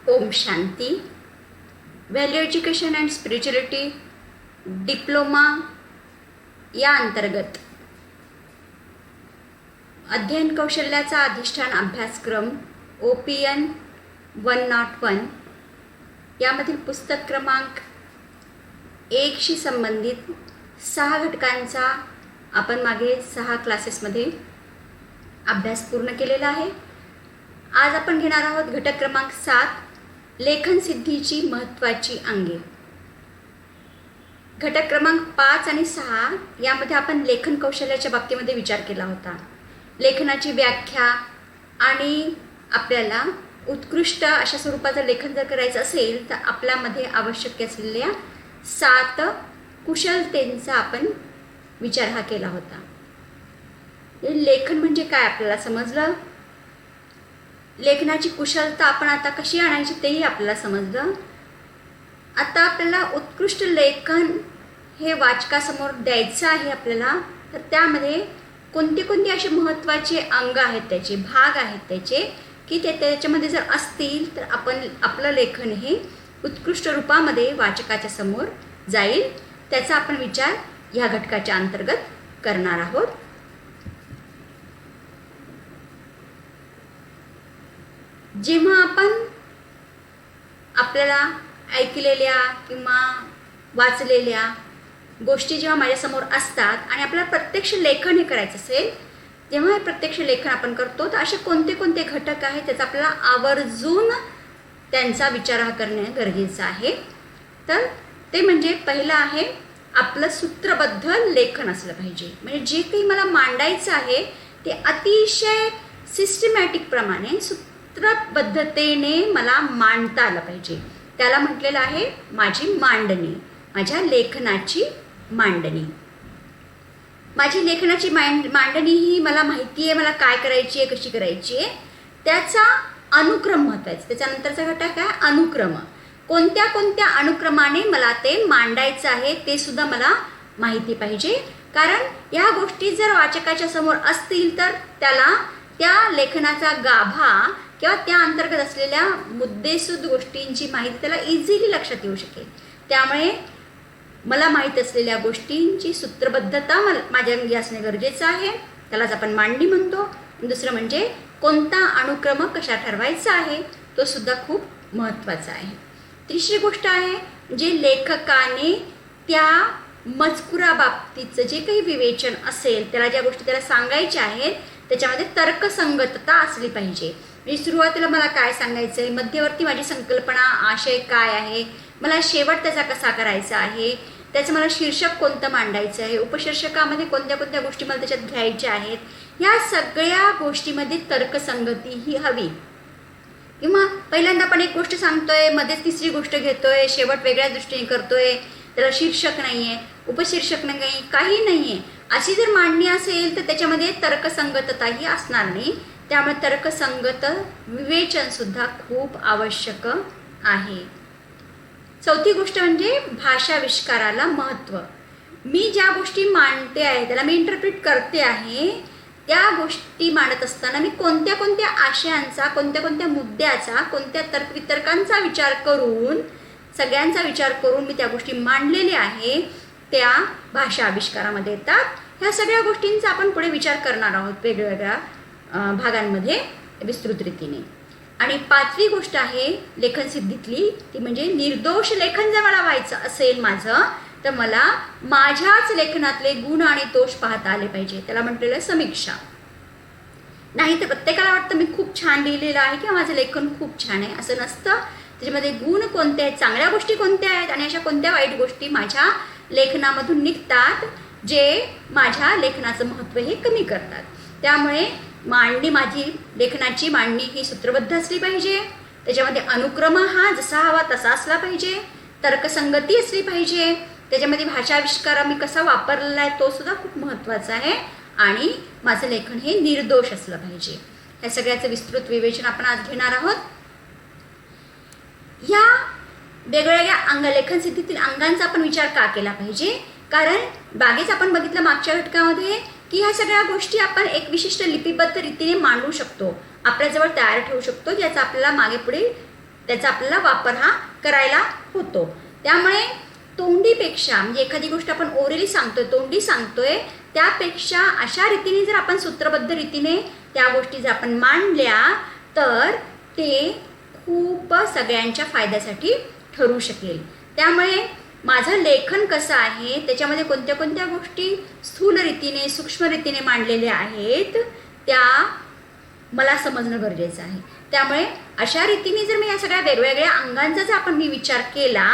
ओम शांती. Value education and spirituality diploma या अंतर्गत अध्ययन कौशल्याचा अधिष्ठान अभ्यासक्रम OPN 101 यामधील पुस्तक क्रमांक 1 शी संबंधित 6 घटकांचा आपण मागे 6 क्लासेसमध्ये अभ्यास पूर्ण केलेला आहे. आज आपण घेणार आहोत घटक क्रमांक 7 लेखन सिद्धीची महत्त्वाची अंगे. घटक क्रमांक 5 आणि 6 यामध्ये आपण लेखन कौशल्याच्या बाबतीमध्ये विचार केला होता. लेखनाची व्याख्या आणि आपल्याला उत्कृष्ट अशा स्वरूपाचं लेखन जर करायचं असेल तर आपल्यामध्ये आवश्यक असलेल्या 7 कुशलतेचा आपण विचार हा केला होता. लेखन म्हणजे काय आपल्याला समजलं. लेखनाची कुशलता आपण आता कशी आणायची तेही आपल्याला समजलं. आता आपल्याला उत्कृष्ट लेखन हे वाचकासमोर द्यायचं आहे आपल्याला, तर त्यामध्ये कोणते कोणते असे महत्त्वाचे अंग आहेत, त्याचे भाग आहेत त्याचे, की ते त्याच्यामध्ये जर असतील तर आपण आपलं लेखन हे उत्कृष्ट रूपामध्ये वाचकाच्या समोर जाईल. त्याचा आपण विचार ह्या घटकाच्या अंतर्गत करणार आहोत. जेव्हा आपण आपल्याला ऐकलेल्या किंवा वाचलेल्या गोष्टी जेव्हा माझ्यासमोर असतात आणि आपल्याला प्रत्यक्ष लेखन हे करायचं असेल, जेव्हा हे प्रत्यक्ष लेखन आपण करतो तर असे कोणते कोणते घटक आहेत त्याचा आपल्याला आवर्जून त्यांचा विचार हा करणे गरजेचं आहे. तर ते म्हणजे पहिलं आहे आपलं सूत्रबद्ध लेखन असलं पाहिजे. म्हणजे जे काही मला मांडायचं आहे ते अतिशय सिस्टमॅटिक प्रमाणे सूत्रबद्धतेने मला मांडता आलं पाहिजे. त्याला म्हटलेलं आहे माझी मांडणी, माझ्या लेखनाची मांडणी. माझी लेखनाची मांडणी ही मला माहिती आहे, मला काय करायची आहे, कशी करायची आहे, त्याचा अनुक्रम महत्त्वाचा. त्याच्यानंतरचा घटक आहे अनुक्रम. कोणत्या कोणत्या अनुक्रमाने मला ते मांडायचं आहे ते सुद्धा मला माहिती पाहिजे. कारण या गोष्टी जर वाचकाच्या समोर असतील तर त्याला त्या लेखनाचा गाभा किंवा त्या अंतर्गत असलेल्या मुद्देसूद गोष्टींची माहिती त्याला इझिली लक्षात येऊ शकेल. त्यामुळे मला माहीत असलेल्या गोष्टींची सूत्रबद्धता माझ्या अंगी असणे गरजेचं आहे. त्यालाच आपण मांडणी म्हणतो. दुसरं म्हणजे कोणता अनुक्रम कशा ठरवायचा आहे तो सुद्धा खूप महत्त्वाचा आहे. तिसरी गोष्ट आहे जे लेखकाने त्या मजकुराबाबतीचं जे काही विवेचन असेल, त्याला ज्या गोष्टी त्याला सांगायच्या आहेत त्याच्यामध्ये तर्कसंगतता असली पाहिजे. म्हणजे सुरुवातीला मला काय सांगायचं आहे, मध्यवर्ती माझी संकल्पना आशय काय आहे, मला शेवट त्याचा कसा करायचा आहे, त्याचं मला शीर्षक कोणतं मांडायचं आहे, उपशीर्षकामध्ये कोणत्या कोणत्या गोष्टी मला त्याच्यात घ्यायच्या आहेत, ह्या सगळ्या गोष्टीमध्ये तर्कसंगती ही हवी. किंवा पहिल्यांदा आपण एक गोष्ट सांगतोय, मध्येच तिसरी गोष्ट घेतोय, शेवट वेगळ्या दृष्टीने करतोय, त्याला शीर्षक नाही आहे, उपशीर्षक नाही, काही नाही आहे, अशी जर मांडणी असेल तर त्याच्यामध्ये तर्कसंगतताही असणार नाही. त्यामुळे तर्कसंगत विवेचन सुद्धा खूप आवश्यक आहे. चौथी गोष्ट म्हणजे भाषाविष्काराला महत्त्व. मी ज्या गोष्टी मांडते आहे त्याला मी इंटरप्रिट करते आहे, त्या गोष्टी मांडत असताना मी कोणत्या कोणत्या आशयांचा, कोणत्या कोणत्या मुद्द्याचा, कोणत्या तर्कवितर्कांचा विचार करून, सगळ्यांचा विचार करून मी त्या गोष्टी मांडलेल्या आहे त्या भाषा आविष्कारामध्ये येतात. ह्या सगळ्या गोष्टींचा आपण पुढे विचार करणार आहोत वेगवेगळ्या भागांमध्ये विस्तृत रीतीने. आणि पाचवी गोष्ट आहे लेखन सिद्धीतली, ती म्हणजे निर्दोष लेखन जर मला व्हायचं असेल माझं, तर मला माझ्याच लेखनातले गुण आणि दोष पाहता आले पाहिजे. त्याला म्हटलेलं समीक्षा. नाही तर प्रत्येकाला वाटतं मी खूप छान लिहिलेलं आहे किंवा माझं लेखन खूप छान आहे, असं नसतं. त्याच्यामध्ये गुण कोणते आहेत, चांगल्या गोष्टी कोणत्या आहेत आणि अशा कोणत्या वाईट गोष्टी माझ्या लेखनामधून निघतात जे माझ्या लेखनाचं महत्त्व हे कमी करतात. त्यामुळे मांडणी, माझी लेखनाची मांडणी ही सूत्रबद्ध असली पाहिजे. त्याच्यामध्ये अनुक्रम हा जसा हवा तसा असला पाहिजे. तर्कसंगती असली पाहिजे. त्याच्यामध्ये भाषाविष्कार मी कसा वापरलेला आहे तो सुद्धा खूप महत्त्वाचा आहे. आणि माझं लेखन हे निर्दोष असलं पाहिजे. ह्या सगळ्याचं विस्तृत विवेचन आपण आज घेणार आहोत. या वेगवेगळ्या लेखन सिद्धीतील अंगांचा आपण विचार का केला पाहिजे, कारण बागेच आपण बघितलं मागच्या घटकामध्ये की ह्या सगळ्या गोष्टी आपण एक विशिष्ट लिपिबद्ध रीतीने मांडू शकतो, आपल्याजवळ तयार ठेवू शकतो, ज्याचा आपल्याला मागे पुढे त्याचा आपल्याला वापर हा करायला होतो. त्यामुळे तोंडीपेक्षा म्हणजे एखादी गोष्ट आपण ओरली सांगतोय, तोंडी सांगतोय, त्यापेक्षा अशा रीतीने जर आपण सूत्रबद्ध रीतीने त्या गोष्टी जर आपण मांडल्या तर ते खूप सगळ्यांच्या फायद्यासाठी ठरू शकेल. त्यामुळे माझं लेखन कसं आहे, त्याच्यामध्ये कोणत्या कोणत्या गोष्टी स्थूल रीतीने सूक्ष्म रीतीने मांडलेल्या आहेत त्या मला समजणं गरजेचं आहे. त्यामुळे अशा रीतीने जर मी या सगळ्या वेगवेगळ्या अंगांचा जर आपण मी विचार केला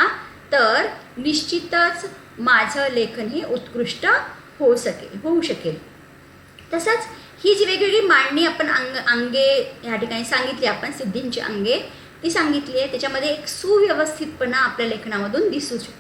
तर निश्चितच माझं लेखन हे उत्कृष्ट होऊ शकेल. तसंच ही जी वेगवेगळी मांडणी आपण अंगे ह्या ठिकाणी सांगितली, आपण सिद्धींची अंगे ती सांगितली आहे, त्याच्यामध्ये एक सुव्यवस्थितपणा आपल्या लेखनामधून दिसू शकतो.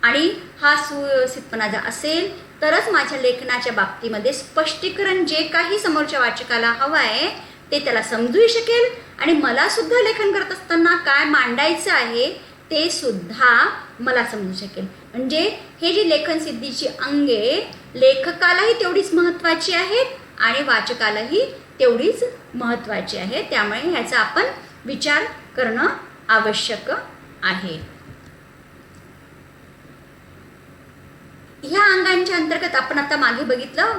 आणि हा सुव्यवस्थितपणा जर असेल तरच माझ्या लेखनाच्या बाबतीमध्ये स्पष्टीकरण जे काही समोरच्या वाचकाला हवं आहे ते त्याला समजूही शकेल आणि मला सुद्धा लेखन करत असताना काय मांडायचं आहे ते सुद्धा मला समजू शकेल. म्हणजे हे जी लेखन सिद्धीची अंगे लेखकालाही तेवढीच महत्त्वाची आहेत आणि वाचकालाही तेवढीच महत्त्वाची आहे. त्यामुळे ह्याचा आपण विचार करणं आवश्यक आहे. ह्या अंगांच्या अंतर्गत आपण आता मागे बघितलं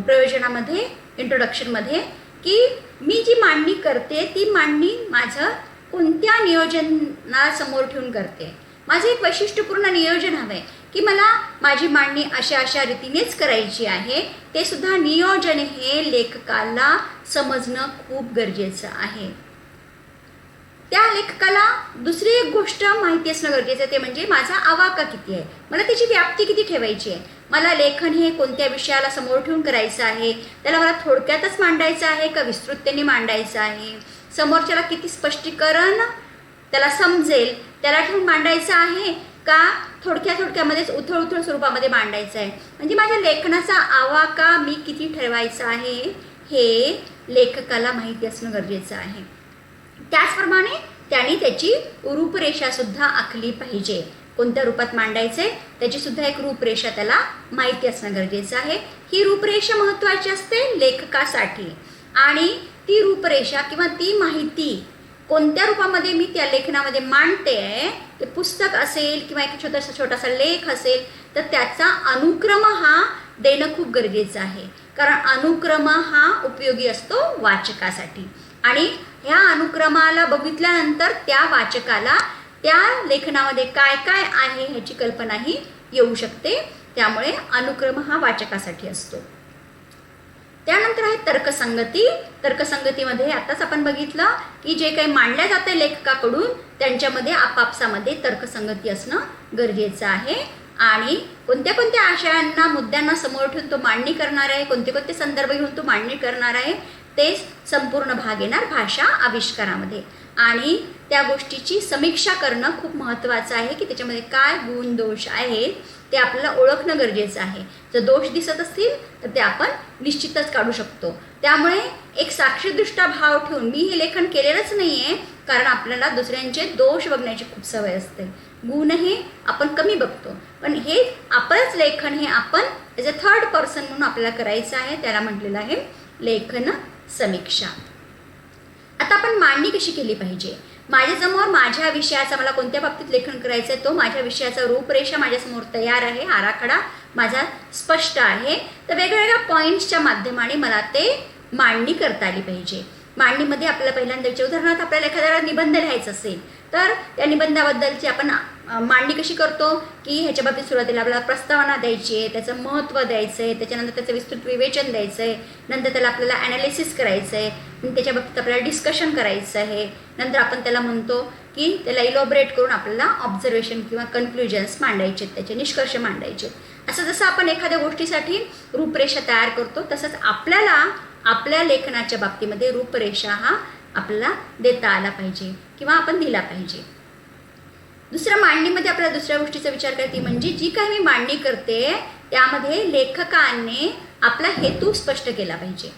प्रयोजनामध्ये, इंट्रोडक्शनमध्ये, की मी जी मांडणी करते ती मांडणी माझं कोणत्या नियोजनाला समोर ठेवून करते. माझं एक वैशिष्ट्यपूर्ण नियोजन हवं आहे की मला माझी मांडणी अशा अशा रीतीनेच करायची आहे. ते सुद्धा नियोजन हे लेखकाला समजणं खूप गरजेचं आहे. त्या लेखकाला दुसरी एक गोष्ट माहिती असणं गरजेचं आहे, ते म्हणजे माझा आवाका किती आहे, मला त्याची व्याप्ती किती ठेवायची आहे, मला लेखन हे कोणत्या विषयाला समोर ठेवून करायचं आहे, त्याला मला थोडक्यातच मांडायचं आहे का विस्तृततेने मांडायचं आहे, समोरच्याला किती स्पष्टीकरण त्याला समजेल त्याला ठेवून मांडायचं आहे का थोडक्यामध्येच उथळ स्वरूपामध्ये मांडायचं आहे. म्हणजे माझ्या लेखनाचा आवाका मी किती ठेवायचा आहे हे लेखकाला माहिती असणं गरजेचं आहे. त्याचप्रमाणे त्यांनी त्याची रूपरेषा सुद्धा आखली पाहिजे. कोणत्या रूपात मांडायचे त्याची सुद्धा एक रूपरेषा त्याला माहिती असणं गरजेचं आहे. ही रूपरेषा महत्त्वाची असते लेखकासाठी आणि ती रूपरेषा किंवा ती माहिती कोणत्या रूपामध्ये मी त्या लेखनामध्ये मांडते, ते पुस्तक असेल किंवा एक छोटासा लेख असेल तर त्याचा अनुक्रम हा देणं खूप गरजेचं आहे. कारण अनुक्रम हा उपयोगी असतो वाचकासाठी आणि ह्या अनुक्रमाला बघितल्यानंतर त्या वाचकाला त्या लेखनामध्ये काय काय आहे ह्याची कल्पनाही येऊ शकते. त्यामुळे अनुक्रम हा वाचकासाठी असतो. त्यानंतर आहे तर्कसंगती. तर्कसंगतीमध्ये आताच आपण बघितलं की जे काही मांडल्या जाते लेखकाकडून त्यांच्यामध्ये आपापसामध्ये तर्कसंगती असणं गरजेचं आहे आणि कोणत्या कोणत्या आशयांना मुद्द्यांना समोर ठेवून तो मांडणी करणार आहे, कोणते कोणते संदर्भ घेऊन तो मांडणी करणार आहे ते संपूर्ण भाग येणार भाषा आविष्कारामध्ये. आणि त्या गोष्टीची समीक्षा करणं खूप महत्त्वाचं आहे की त्याच्यामध्ये काय गुण दोष आहेत ते आपल्याला ओळखणं गरजेचं आहे. जर दोष दिसत असतील तर ते आपण निश्चितच काढू शकतो. त्यामुळे एक साक्षीदृष्टा भाव ठेवून मी हे लेखन केलेलंच नाही आहे, कारण आपल्याला दुसऱ्यांचे दोष बघण्याची खूप सवय असते, गुण हे आपण कमी बघतो, पण हे आपणच लेखन हे आपण ॲज अ थर्ड पर्सन म्हणून आपल्याला करायचं आहे. त्याला म्हटलेलं आहे लेखन समीक्षा. आता आपण मांडणी कशी केली पाहिजे. माझ्यासमोर माझ्या विषयाचा मला कोणत्या बाबतीत लेखन करायचं आहे तो माझ्या विषयाचा रूपरेषा माझ्यासमोर तयार आहे, आराखडा माझा स्पष्ट आहे. तर वेगवेगळ्या पॉईंट्सच्या माध्यमाने मला ते मांडणी करता आली पाहिजे. मांडणीमध्ये आपल्याला पहिल्यांदा उदाहरणार्थ आपल्याला एखाद्या निबंध लिहायचा असेल तर त्या निबंधाबद्दलची आपण मांडणी कशी करतो की ह्याच्या बाबतीत सुरुवातीला आपल्याला प्रस्तावना द्यायची आहे, त्याचं महत्त्व द्यायचं आहे, त्याच्यानंतर त्याचं विस्तृत विवेचन द्यायचं आहे, नंतर त्याला आपल्याला ॲनालिसिस करायचं आहे, त्याच्या बाबतीत आपल्याला डिस्कशन करायचं आहे, नंतर आपण त्याला म्हणतो की त्याला इलॉबरेट करून आपल्याला ऑब्झर्वेशन किंवा कन्क्लुजन्स मांडायचे, त्याचे निष्कर्ष मांडायचे. असं जसं आपण एखाद्या गोष्टीसाठी रूपरेषा तयार करतो तसंच आपल्याला आपल्या लेखनाच्या बाबतीमध्ये रूपरेषा हा आपल्याला देता आला पाहिजे किंवा आपण दिला पाहिजे. दुसऱ्या मांडणीमध्ये आपल्याला दुसऱ्या गोष्टीचा विचार करते म्हणजे जी काही मी मांडणी करते त्यामध्ये लेखकाने आपला हेतू स्पष्ट केला पाहिजे.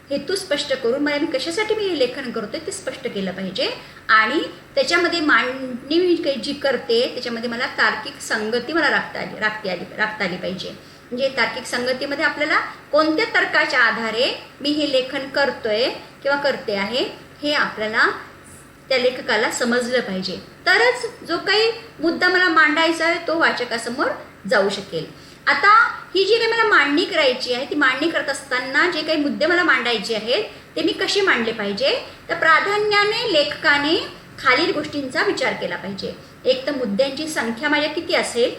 हेतू स्पष्ट करून मी कशासाठी मी हे लेखन करतोय ते स्पष्ट केलं पाहिजे आणि त्याच्यामध्ये मांडणी जी करते त्याच्यामध्ये मला तार्किक संगती मला राखता आली पाहिजे. म्हणजे तार्किक संगतीमध्ये आपल्याला कोणत्या तर्काच्या आधारे मी हे लेखन करतोय किंवा करते आहे हे आपल्याला त्या लेखकाला समजलं पाहिजे, तरच जो काही मुद्दा मला मांडायचा आहे तो वाचकासमोर जाऊ शकेल. आता ही जी काही मला मांडणी करायची आहे, ती मांडणी करत असताना जे काही मुद्दे मला मांडायचे आहेत ते मी कसे मांडले पाहिजे, तर प्राधान्याने लेखकाने खालील गोष्टींचा विचार केला पाहिजे. एक तर मुद्द्यांची संख्या माझ्या किती असेल,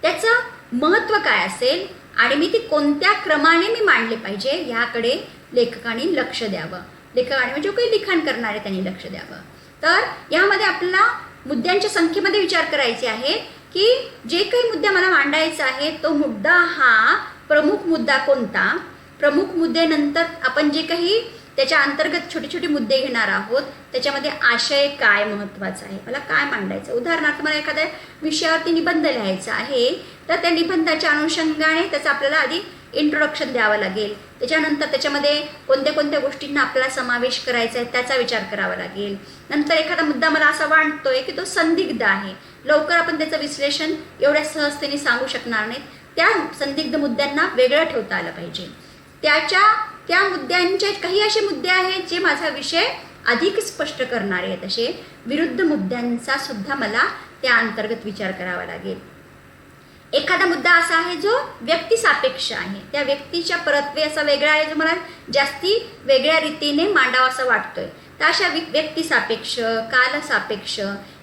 त्याचं महत्त्व काय असेल आणि मी ती कोणत्या क्रमाने मी मांडले पाहिजे याकडे लेखकाने लक्ष द्यावं. लेखकाने म्हणजे काही लिखाण करणारे त्यांनी लक्ष द्यावं. तर यामध्ये आपल्याला मुद्द्यांच्या संख्येमध्ये विचार करायचे आहे की जे काही मुद्दा मला मांडायचा आहे तो मुद्दा हा प्रमुख मुद्दा कोणता, प्रमुख मुद्द्यानंतर आपण जे काही त्याच्या अंतर्गत छोटे छोटे मुद्दे घेणार आहोत त्याच्यामध्ये आशय काय महत्त्वाचा आहे, मला काय मांडायचं. उदाहरणार्थ मला एखाद्या विषयावरती निबंध लिहायचा आहे, तर त्या निबंधाच्या अनुषंगाने त्याचं आपल्याला आधी इंट्रोडक्शन द्यावं लागेल. त्याच्यानंतर त्याच्यामध्ये कोणत्या कोणत्या गोष्टींना आपल्याला समावेश करायचा आहे त्याचा विचार करावा लागेल. नंतर एखादा मुद्दा मला असा वाटतोय की तो संदिग्ध आहे, लवकर आपण त्याचं विश्लेषण एवढ्या सहजतेने सांगू शकणार नाहीत, त्या संदिग्ध मुद्द्यांना वेगळं ठेवता आलं पाहिजे. त्या मुद्द्यांचे काही असे मुद्दे आहेत जे माझा विषय अधिक स्पष्ट करणारे आहेत, असे विरुद्ध मुद्द्यांचा सुद्धा मला त्या अंतर्गत विचार करावा लागेल. एखादा मुद्दा असा आहे जो व्यक्तिसापेक्ष आहे, त्या व्यक्तीच्या परत्वे असा वेगळा आहे जो मला जास्ती वेगळ्या रीतीने मांडावा असं वाटतोय, तर अशा व्यक्तिसापेक्ष, कालसापेक्ष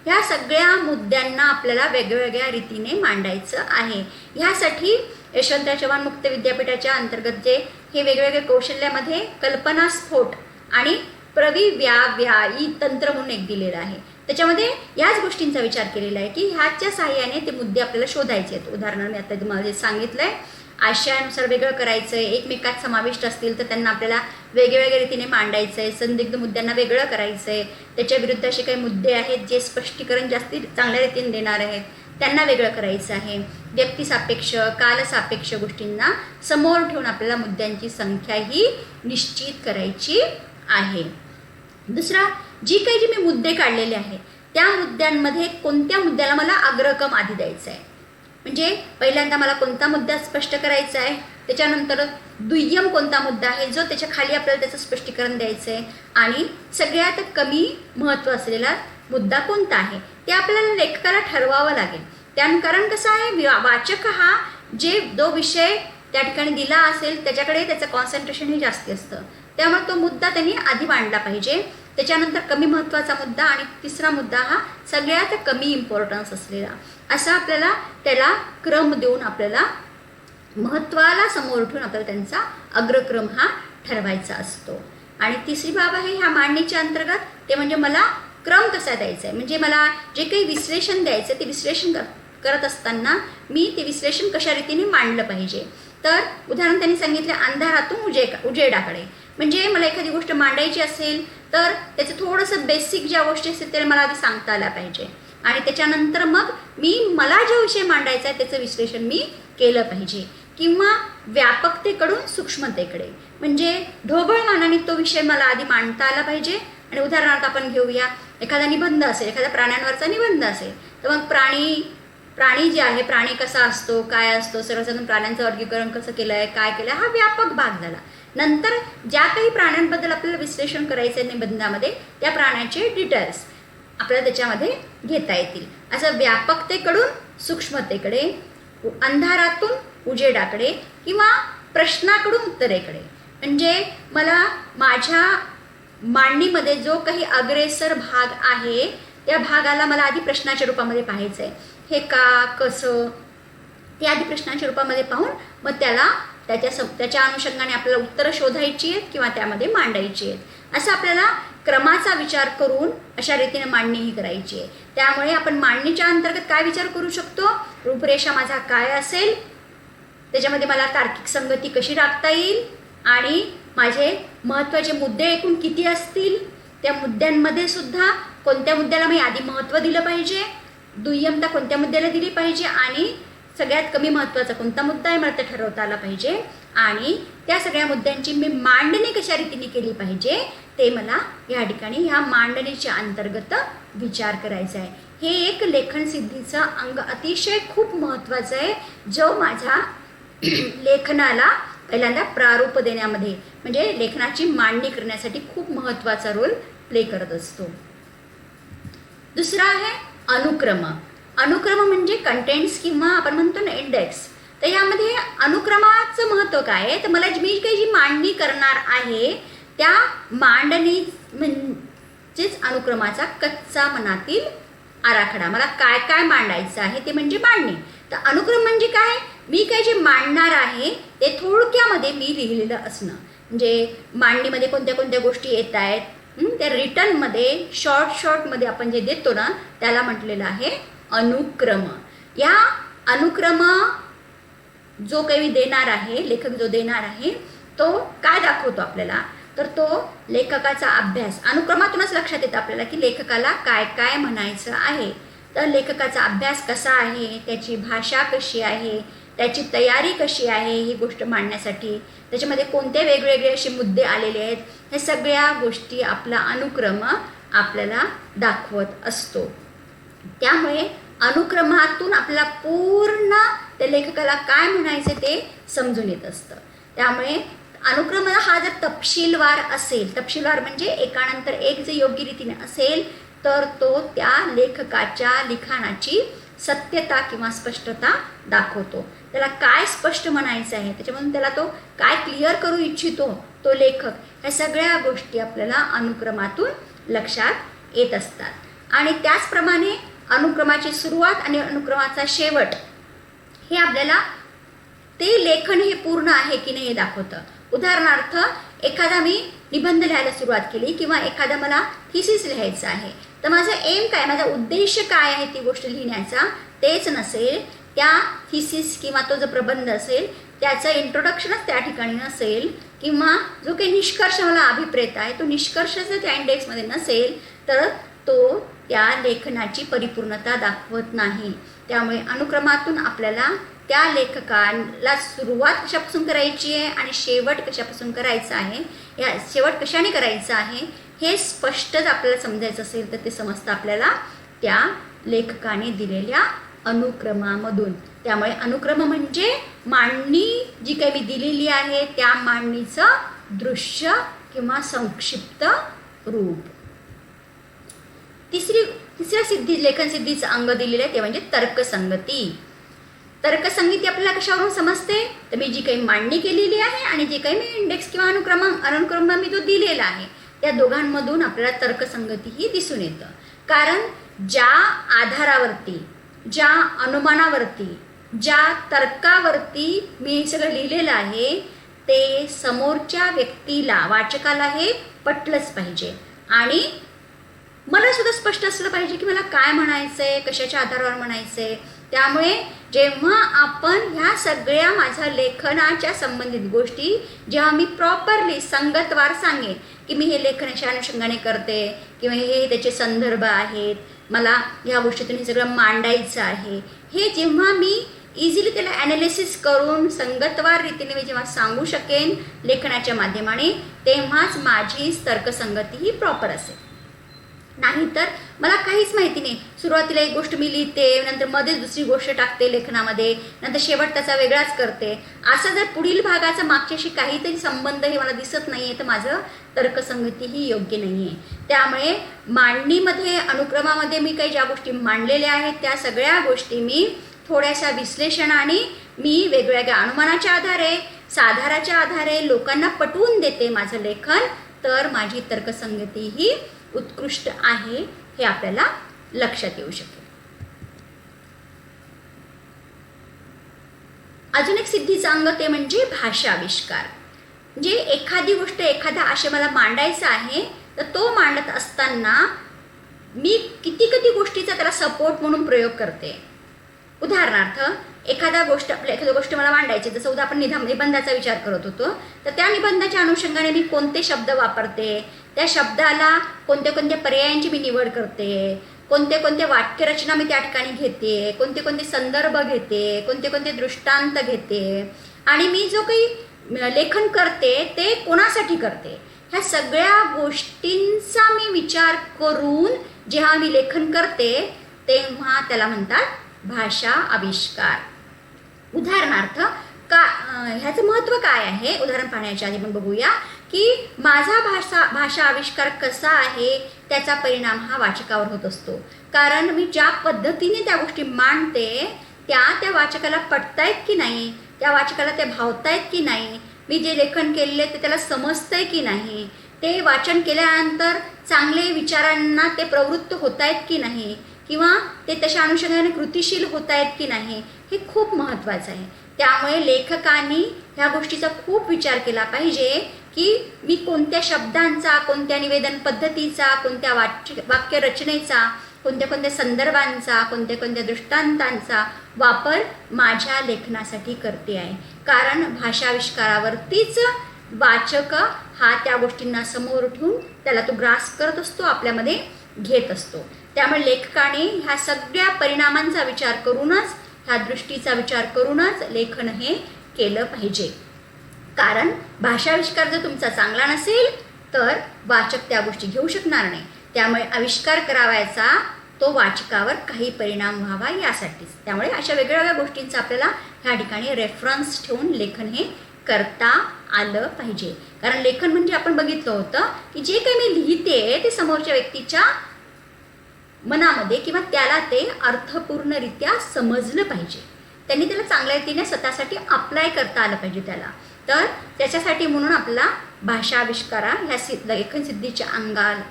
ह्या सगळ्या मुद्द्यांना आपल्याला वेगवेगळ्या रीतीने मांडायचं आहे. ह्यासाठी यशवंतराव चव्हाण मुक्त विद्यापीठाच्या अंतर्गत जे हे वेगवेगळे कौशल्यामध्ये कल्पनास्फोट आणि प्रविव्याव्यायी तंत्र म्हणून एक दिलेलं आहे. त्याच्यामध्ये याच गोष्टींचा विचार केलेला आहे की ह्याच्या सहाय्याने ते मुद्दे आपल्याला शोधायचे आहेत. उदाहरण मी आता तुम्हाला जे सांगितलं आहे, आशयानुसार वेगळं करायचं आहे, एकमेकात समाविष्ट असतील तर त्यांना आपल्याला वेगवेगळ्या रीतीने मांडायचं आहे, संदिग्ध मुद्द्यांना वेगळं करायचं आहे, त्याच्या विरुद्ध असे काही मुद्दे आहेत जे स्पष्टीकरण जास्ती चांगल्या रीतीने देणार आहेत त्यांना वेगळं करायचं आहे. व्यक्तिसापेक्ष, कालसापेक्ष गोष्टींना समोर ठेवून आपल्याला मुद्द्यांची संख्या ही निश्चित करायची आहे. दुसरा, जी काही मी मुद्दे काढलेले आहेत त्या मुद्द्यांमध्ये कोणत्या मुद्द्याला मला अग्रक्रम आधी द्यायचा आहे, म्हणजे पहिल्यांदा मला कोणता मुद्दा स्पष्ट करायचा आहे, त्याच्यानंतर दुय्यम कोणता मुद्दा आहे जो त्याच्या खाली आपल्याला त्याचं स्पष्टीकरण द्यायचं आहे, आणि सगळ्यात कमी महत्त्व असलेला मुद्दा कोणता आहे ते आपल्याला लेखकाला ठरवावं लागेल. कारण कसं आहे, वाचक हा जो विषय त्या ठिकाणी दिला असेल त्याच्याकडे त्याचं कॉन्सन्ट्रेशन हे जास्ती असतं, त्यामुळे तो मुद्दा त्यांनी आधी मांडला पाहिजे, त्याच्यानंतर कमी महत्त्वाचा मुद्दा आणि तिसरा मुद्दा हा सगळ्यात कमी इम्पॉर्टन्स असलेला, असा आपल्याला त्याला क्रम देऊन आपल्याला महत्त्वाला समोर ठेवून आपल्याला त्यांचा अग्रक्रम हा ठरवायचा असतो. आणि तिसरी बाब आहे ह्या मांडणीच्या अंतर्गत, ते म्हणजे मला क्रम कसा द्यायचा आहे, म्हणजे मला जे काही विश्लेषण द्यायचं ते विश्लेषण करत असताना मी ते विश्लेषण कशा रीतीने मांडलं पाहिजे. तर उदाहरण त्यांनी सांगितलं अंधारातून उजेडाकडे, म्हणजे मला एखादी गोष्ट मांडायची असेल तर त्याचं थोडंसं बेसिक ज्या गोष्टी असतील त्या मला आधी सांगता आल्या पाहिजे, आणि त्याच्यानंतर मग मला जो विषय मांडायचा आहे त्याचं विश्लेषण मी केलं पाहिजे. किंवा व्यापकतेकडून सूक्ष्मतेकडे, म्हणजे ढोबळ मानाने तो विषय मला आधी मांडता आला पाहिजे. आणि उदाहरणार्थ आपण घेऊया, एखादा निबंध असेल, एखाद्या प्राण्यांवरचा निबंध असेल, तर मग प्राणी जे आहे, प्राणी कसा असतो, काय असतो, सर्वसाधारण प्राण्यांचं वर्गीकरण कसं केलं आहे, काय केलं आहे, हा व्यापक भाग झाला. नंतर ज्या काही प्राण्यांबद्दल आपल्याला विश्लेषण करायचं आहे निबंधामध्ये त्या प्राण्याचे डिटेल्स आपल्याला त्याच्यामध्ये घेता येतील. असं व्यापकतेकडून सूक्ष्मतेकडे, अंधारातून उजेडाकडे किंवा प्रश्नाकडून उत्तरेकडे, म्हणजे मला माझ्या मांडणीमध्ये जो काही अग्रेसर भाग आहे त्या भागाला मला आधी प्रश्नाच्या रूपामध्ये पाहायचं आहे. हे का, कसं, ते आधी प्रश्नाच्या रूपामध्ये पाहून मग त्याच्या अनुषंगाने आपल्याला उत्तरं शोधायची आहेत किंवा त्यामध्ये मांडायची आहेत. असं आपल्याला क्रमाचा विचार करून अशा रीतीने मांडणी ही करायची आहे. त्यामुळे आपण मांडणीच्या अंतर्गत काय विचार करू शकतो, रूपरेषा माझा काय असेल, त्याच्यामध्ये मला तार्किक संगती कशी राखता येईल, आणि माझे महत्त्वाचे मुद्दे एकूण किती असतील, त्या मुद्द्यांमध्ये सुद्धा कोणत्या मुद्द्याला मी आधी महत्त्व दिलं पाहिजे, दुय्यमता कोणत्या मुद्द्याला दिली पाहिजे, आणि सगळ्यात कमी महत्त्वाचा कोणता मुद्दा आहे मला ते ठरवता आला पाहिजे, आणि त्या सगळ्या मुद्द्यांची मी मांडणी कशा रीतीने केली पाहिजे ते मला या ठिकाणी ह्या मांडणीच्या अंतर्गत विचार करायचा आहे. हे एक लेखन सिद्धीचं अंग अतिशय खूप महत्त्वाचं आहे, जो माझ्या लेखनाला पहिल्यांदा प्रारूप देण्यामध्ये म्हणजे लेखनाची मांडणी करण्यासाठी खूप महत्त्वाचा रोल प्ले करत असतो. दुसरा आहे अनुक्रम. अनुक्रम म्हणजे कंटेंट्स किंवा आपण म्हणतो ना इंडेक्स. तर यामध्ये अनुक्रमाचं महत्त्व काय आहे, तर मला मी काही जी मांडणी करणार आहे त्या मांडणी म्हणजेच अनुक्रमाचा कच्चा मनातील आराखडा. मला काय काय मांडायचं आहे ते म्हणजे मांडणी. तर अनुक्रम म्हणजे काय, मी काय जे मांडणार आहे ते थोडक्यामध्ये मी लिहिलेलं असणं. म्हणजे मांडणीमध्ये कोणत्या कोणत्या गोष्टी येत आहेत, त्या रिटर्नमध्ये शॉर्टमध्ये आपण जे देतो ना त्याला म्हटलेलं आहे अनुक्रम. या अनुक्रम जो काही देणार आहे, लेखक जो देणार आहे तो काय दाखवतो आपल्याला, तर तो लेखकाचा अभ्यास. अनुक्रमातूनच लक्षात येतं आपल्याला की लेखकाला काय काय म्हणायचं आहे. तर लेखकाचा अभ्यास कसा आहे, त्याची भाषा कशी आहे, त्याची तयारी कशी आहे ही गोष्ट मांडण्यासाठी, त्याच्यामध्ये कोणते वेगवेगळे असे मुद्दे आलेले आहेत, हे सगळ्या गोष्टी आपला अनुक्रम आपल्याला दाखवत असतो. त्यामुळे अनुक्रमातून आपल्याला पूर्ण त्या लेखकाला काय म्हणायचे ते समजून येत असतं. त्यामुळे अनुक्रम हा जर तपशीलवार असेल, तपशीलवार म्हणजे एकानंतर एक जे योग्य रीतीने असेल तर तो त्या लेखकाच्या लिखाणाची सत्यता किंवा स्पष्टता दाखवतो. त्याला काय स्पष्ट म्हणायचं आहे, त्याच्यामधून त्याला तो काय क्लिअर करू इच्छितो तो लेखक, ह्या सगळ्या गोष्टी आपल्याला अनुक्रमातून लक्षात येत असतात. आणि त्याचप्रमाणे अनुक्रमाची सुरुवात आणि अनुक्रमाचा शेवट हे आपल्याला ते लेखन हे पूर्ण आहे की नाही हे दाखवतं. उदाहरणार्थ एखादा मी निबंध लिहायला सुरुवात केली किंवा एखादा मला थिसिस लिहायचं आहे, तर माझं एम काय, माझा उद्देश काय आहे ती गोष्ट लिहिण्याचा, तेच नसेल त्या थिसिस किंवा तो जो प्रबंध असेल त्याचं इंट्रोडक्शनच त्या ठिकाणी नसेल किंवा जो काही निष्कर्ष मला अभिप्रेत आहे तो निष्कर्ष जर त्या इंडेक्समध्ये नसेल तर तो त्या लेखनाची परिपूर्णता दाखवत नाही. त्यामुळे अनुक्रमातून आपल्याला त्या लेखकाला सुरुवात कशापासून करायची आहे आणि शेवट कशापासून करायचा आहे, या शेवट कशाने करायचा आहे हे स्पष्टच आपल्याला समजायचं असेल तर ते समजतं आपल्याला त्या लेखकाने दिलेल्या अनुक्रमामधून. त्यामुळे अनुक्रम म्हणजे मांडणी जी काही मी दिलेली आहे त्या मांडणीचं दृश्य किंवा संक्षिप्त रूप. तिसऱ्या सिद्धी लेखन सिद्धीचं अंग दिलेलं आहे ते म्हणजे तर्कसंगती. तर्कसंगती आपल्याला कशावरून समजते, तर मी जी काही मांडणी केलेली आहे आणि जे काही मी इंडेक्स किंवा अनुक्रम मी जो दिलेला आहे त्या दोघांमधून आपल्याला तर्कसंगती ही दिसून येतं. कारण ज्या आधारावरती, ज्या अनुमानावरती, ज्या तर्कावरती मी सगळं लिहिलेलं आहे ते समोरच्या व्यक्तीला, वाचकाला हे पटलंच पाहिजे आणि मला सुद्धा स्पष्ट असलं पाहिजे की मला काय म्हणायचं आहे, कशाच्या आधारावर म्हणायचं आहे. त्यामुळे जेव्हा आपण ह्या सगळ्या माझ्या लेखनाच्या संबंधित गोष्टी जेव्हा मी प्रॉपरली संगतवार सांगेन की मी हे लेखनाच्या अनुषंगाने करते किंवा हे त्याचे संदर्भ आहेत, मला ह्या गोष्टीतून हे सगळं मांडायचं आहे, हे जेव्हा मी इझिली त्याला ॲनालिसिस करून संगतवार रीतीने मी जेव्हा सांगू शकेन लेखनाच्या माध्यमाने, तेव्हाच माझी तर्कसंगती ही प्रॉपर असेल. नाहीतर मला काहीच माहिती नाही, सुरुवातीला एक गोष्ट मी लिहिते, नंतर मध्येच दुसरी गोष्ट टाकते लेखनामध्ये, नंतर शेवट त्याचा वेगळाच करते, असं जर पुढील भागाचा मागच्याशी काहीतरी संबंध हे मला दिसत नाही आहे तर माझं तर्कसंगती ही योग्य नाही आहे. त्यामुळे मांडणीमध्ये, अनुक्रमामध्ये मी काही ज्या गोष्टी मांडलेल्या आहेत त्या सगळ्या गोष्टी मी थोड्याशा विश्लेषणाने, मी वेगवेगळ्या अनुमानाच्या आधारे, साधाराच्या आधारे लोकांना पटवून देते माझं लेखन, तर माझी तर्कसंगती ही उत्कृष्ट आहे हे आपल्याला लक्षात येऊ शकेल. अजून एक सिद्धीचा अंग ते म्हणजे भाषा आविष्कार. म्हणजे एखादी गोष्ट, एखादा आशय मला मांडायचा आहे तर तो मांडत असताना मी किती गोष्टीचा त्याला सपोर्ट म्हणून प्रयोग करते. उदाहरणार्थ एखादी गोष्ट मला मांडायची, जसं उद्या आपण निबंधाचा विचार करत होतो, तर त्या निबंधाच्या अनुषंगाने मी कोणते शब्द वापरते, त्या शब्दाला कोणत्या पर्यायांची मी निवड करते, कोणते वाक्यरचना मी त्या ठिकाणी घेते, कोणते संदर्भ घेते, कोणते दृष्टांत घेते आणि मी जो काही लेखन करते ते कोणासाठी करते, ह्या सगळ्या गोष्टींचा मी विचार करून जेव्हा मी लेखन करते तेव्हा त्याला म्हणतात भाषा आविष्कार. उदाहरणार्थ ह्याचं महत्त्व काय आहे उदाहरण पाहण्याच्या आधी आपण बघूया की माझा भाषा आविष्कार कसा आहे त्याचा परिणाम हा वाचकावर होत असतो. कारण मी ज्या पद्धतीने त्या गोष्टी मांडते त्या वाचकाला पटतायत की नाही, त्या वाचकाला ते भावतायत की नाही, मी जे लेखन केलेले ते त्याला समजतंय की नाही, ते वाचन केल्यानंतर चांगले विचारांना ते प्रवृत्त होत आहेत की नाही, किंवा ते तशा अनुषंगाने कृतिशील होत आहेत की नाही, हे खूप महत्त्वाचं आहे. त्यामुळे लेखकांनी ह्या गोष्टीचा खूप विचार केला पाहिजे की मी कोणत्या शब्दांचा, कोणत्या निवेदन पद्धतीचा, कोणत्या वाक्यरचनेचा, कोणत्या कोणत्या संदर्भांचा, कोणत्या कोणत्या दृष्टांतांचा वापर माझ्या लेखनासाठी करते आहे. कारण भाषाविष्कारावरतीच वाचक हा त्या गोष्टींना समोर ठेवून त्याला तो ग्रास करत असतो, आपल्यामध्ये घेत असतो. त्यामुळे लेखकाने ह्या सगळ्या परिणामांचा विचार करूनच, ह्या दृष्टीचा विचार करूनच लेखन हे केलं पाहिजे. कारण भाषाविष्कार जर तुमचा चांगला नसेल तर वाचक त्या गोष्टी घेऊ शकणार नाही. त्यामुळे आविष्कार करावायचा तो वाचकावर काही परिणाम व्हावा यासाठीच. त्यामुळे अशा वेगवेगळ्या गोष्टींचा आपल्याला ह्या ठिकाणी रेफरन्स ठेवून लेखन हे करता आलं पाहिजे. कारण लेखन म्हणजे आपण बघितलं होतं की जे काही मी लिहिते ते समोरच्या व्यक्तीच्या मनामध्ये किंवा त्याला ते अर्थपूर्णरित्या समजलं पाहिजे, त्यांनी त्याला चांगल्या रीतीने स्वतःसाठी अप्लाय करता आलं पाहिजे त्याला. तर त्याच्यासाठी म्हणून आपला भाषाविष्कारा ह्या लेखन सिद्धीच्या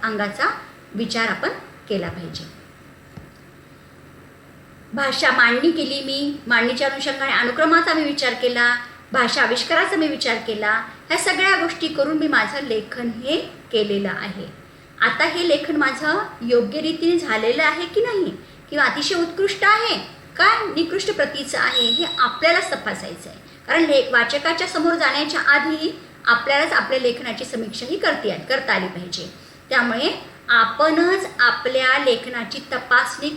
अंगाचा विचार आपण केला पाहिजे. भाषा मांडणी केली मी, मांडणीच्या अनुषंगाने अनुक्रमाचा मी विचार केला, भाषा आविष्काराचा मी विचार केला, ह्या सगळ्या गोष्टी करून मी माझं लेखन हे केलेलं आहे. आता हे लेखन माझं योग्य रीतीने झालेलं आहे की नाही, किंवा अतिशय उत्कृष्ट आहे का निकृष्ट प्रतीचं आहे, हे आपल्यालाच तपासायचं आहे. कारण वाचकाच्या समोर जाण्याच्या आधी आपल्यालाच आपल्या लेखनाची समीक्षाही करता आली पाहिजे. त्यामुळे आपणच आपल्या लेखनाची तपासणी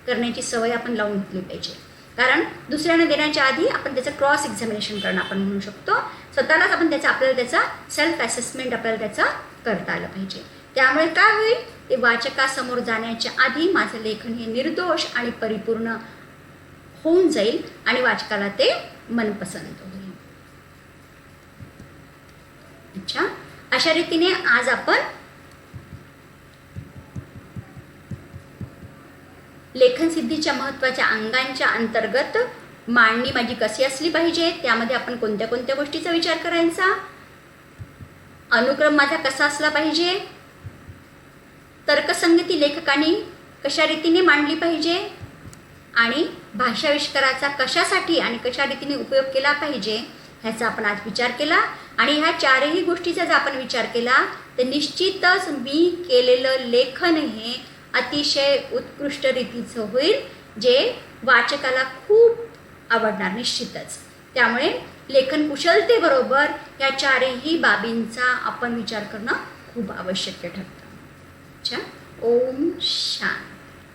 करण्याची सवय आपण लावून घेतली पाहिजे. कारण दुसऱ्याने देण्याच्या आधी आपण त्याचं क्रॉस एक्झामिनेशन करणं आपण म्हणू शकतो. स्वतःलाच आपण आपल्याला त्याचा सेल्फ असेसमेंट आपल्याला त्याचा करता आलं पाहिजे. त्यामुळे काय होईल, ते वाचकासमोर जाण्याच्या आधी माझं लेखन हे निर्दोष आणि परिपूर्ण होऊन जाईल आणि वाचकाला ते मनपसंत होईल. अच्छा, अशा रीतीने आज आपण लेखन सिद्धीच्या महत्त्वाच्या अंगांच्या अंतर्गत मांडणी माझी कशी असली पाहिजे, त्यामध्ये आपण कोणत्या कोणत्या गोष्टीचा विचार करायचा, अनुक्रम माझा कसा असला पाहिजे, तर्कसंगती लेखकाने कशा रीतीने मांडली पाहिजे, आणि भाषाविष्काराचा कशासाठी आणि कशा रीतीने उपयोग केला पाहिजे ह्याचा आपण आज विचार केला. आणि ह्या चारही गोष्टीचा जर आपण विचार केला तर निश्चितच मी केलेलं लेखन हे अतिशय उत्कृष्ट रीतीचं होईल, जे वाचकाला खूप आवडणार निश्चितच. त्यामुळे लेखन कुशलतेबरोबर या चारही बाबींचा आपण विचार करणं खूप आवश्यक ठरतं. अच्छा, ओम शांती.